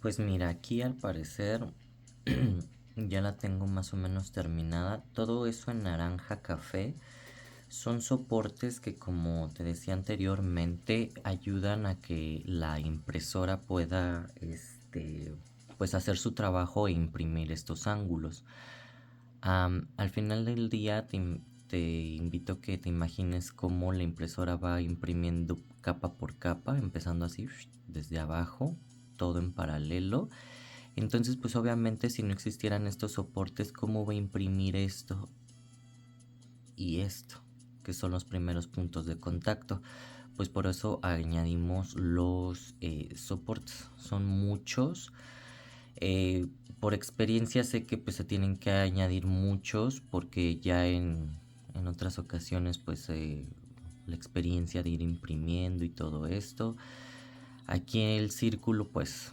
Pues mira, aquí al parecer ya la tengo más o menos terminada. Todo eso en naranja café son soportes que, como te decía anteriormente, ayudan a que la impresora pueda, pues hacer su trabajo e imprimir estos ángulos. Al final del día te invito a que te imagines cómo la impresora va imprimiendo capa por capa, empezando así desde abajo, todo en paralelo. Entonces, pues obviamente si no existieran estos soportes, ¿cómo va a imprimir esto y esto? Que son los primeros puntos de contacto. Pues por eso añadimos los soportes. Son muchos. Eh, por experiencia sé que pues se tienen que añadir muchos porque ya en otras ocasiones pues la experiencia de ir imprimiendo y todo esto. Aquí en el círculo pues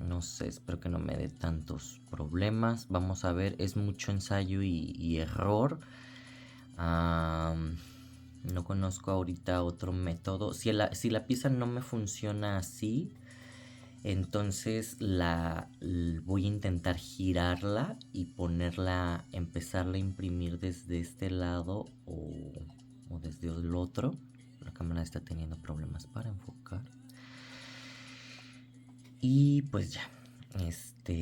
no sé, espero que no me dé tantos problemas. Vamos a ver, es mucho ensayo y error. No conozco ahorita otro método. Si la pieza no me funciona así, entonces voy a intentar girarla y ponerla, empezarla a imprimir desde este lado o desde el otro. La cámara está teniendo problemas para enfocar. Y pues ya, esta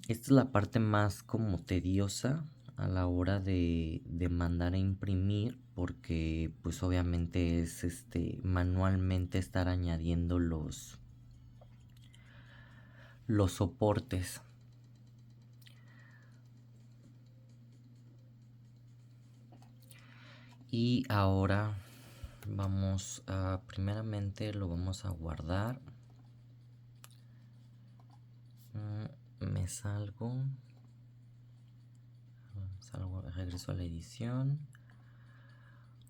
es la parte más como tediosa a la hora de mandar a imprimir porque pues obviamente es manualmente estar añadiendo los soportes. Y ahora vamos a, primeramente lo vamos a guardar. Me salgo, regreso a la edición,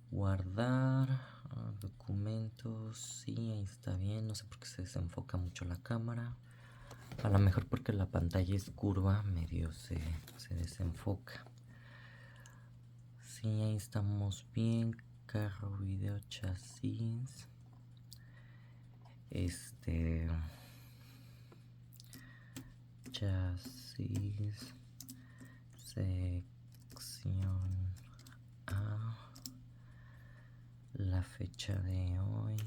guardar, documentos, sí, ahí está bien, no sé por qué se desenfoca mucho la cámara. A lo mejor porque la pantalla es curva, medio se desenfoca. Sí, ahí estamos bien. Carro, video, chasis. Chasis. Sección A. La fecha de hoy.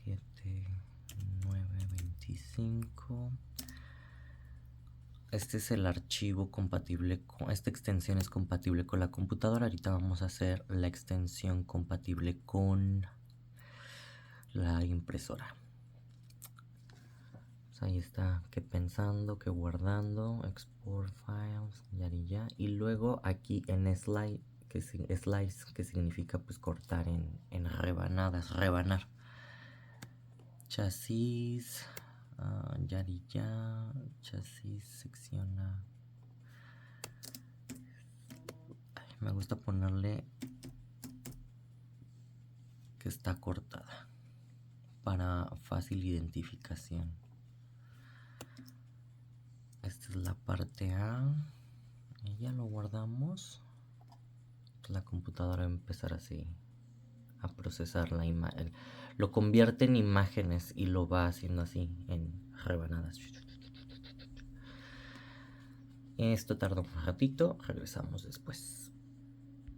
7/9/25. Este es el archivo compatible con, esta extensión es compatible con la computadora. Ahorita vamos a hacer la extensión compatible con la impresora. Pues ahí está, que pensando, que guardando, export files, ya. Y luego aquí en slice, que significa pues cortar en rebanadas, rebanar. Chasis, ya, chasis, secciona. Me gusta ponerle que está cortada para fácil identificación. Esta es la parte A y ya lo guardamos. La computadora va a empezar así a procesar la imagen, lo convierte en imágenes y lo va haciendo así en rebanadas. Esto tarda un ratito, regresamos después.